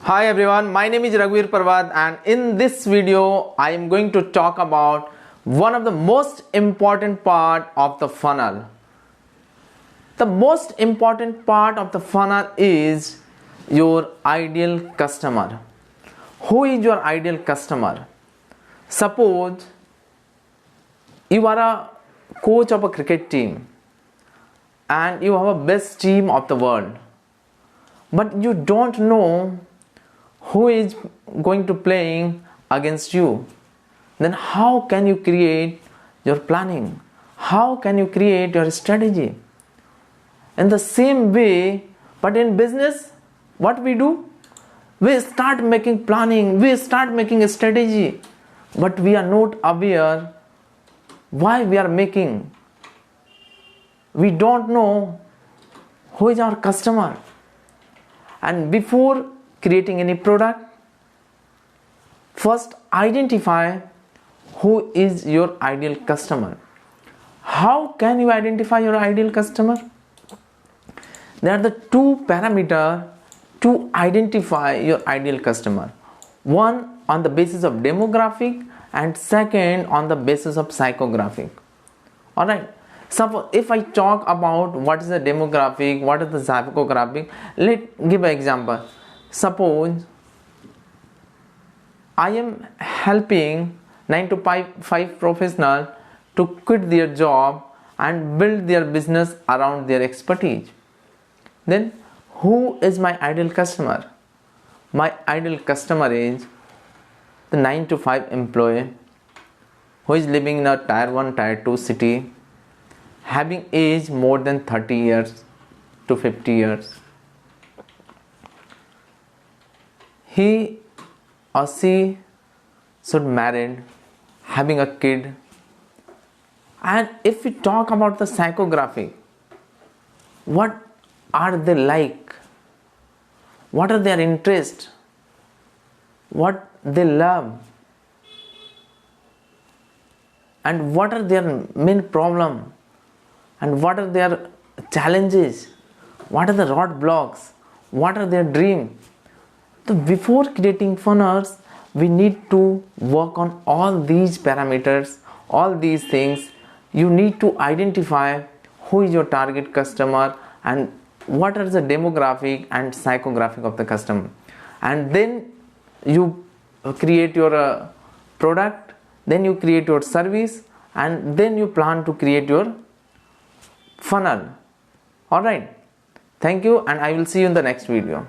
Hi everyone, my name is Raghuvir Parwat and in this video I am going to talk about one of the most important part of the funnel. The most important part of the funnel is your ideal customer. Who is your ideal customer? Suppose you are a coach of a cricket team and you have a best team of the world, but you don't know who is going to playing against you. Then how can you create your planning? How can you create your strategy? In the same way, but in business, what we do? We start making planning, we start making a strategy, but we are not aware why we are making. We don't know who is our customer. And before creating any product, first identify who is your ideal customer. How can you identify your ideal customer? There are the two parameters to identify your ideal customer. One on the basis of demographic and second on the basis of psychographic. Alright. Suppose if I talk about what is the demographic, what is the psychographic, let's give an example. Suppose I am helping 9 to 5 professionals to quit their job and build their business around their expertise. Then who is my ideal customer? My ideal customer is the 9 to 5 employee who is living in a tier 1, tier 2 city, having age more than 30 years to 50 years. He or she should marry, having a kid. And if we talk about the psychographic, what are they like? What are their interests? What they love? And what are their main problem? And what are their challenges? What are the roadblocks? What are their dreams? So before creating funnels, we need to work on all these parameters, all these things. You need to identify who is your target customer and what are the demographic and psychographic of the customer. And then you create your product, then you create your service, and then you plan to create your funnel. Alright. Thank you and I will see you in the next video.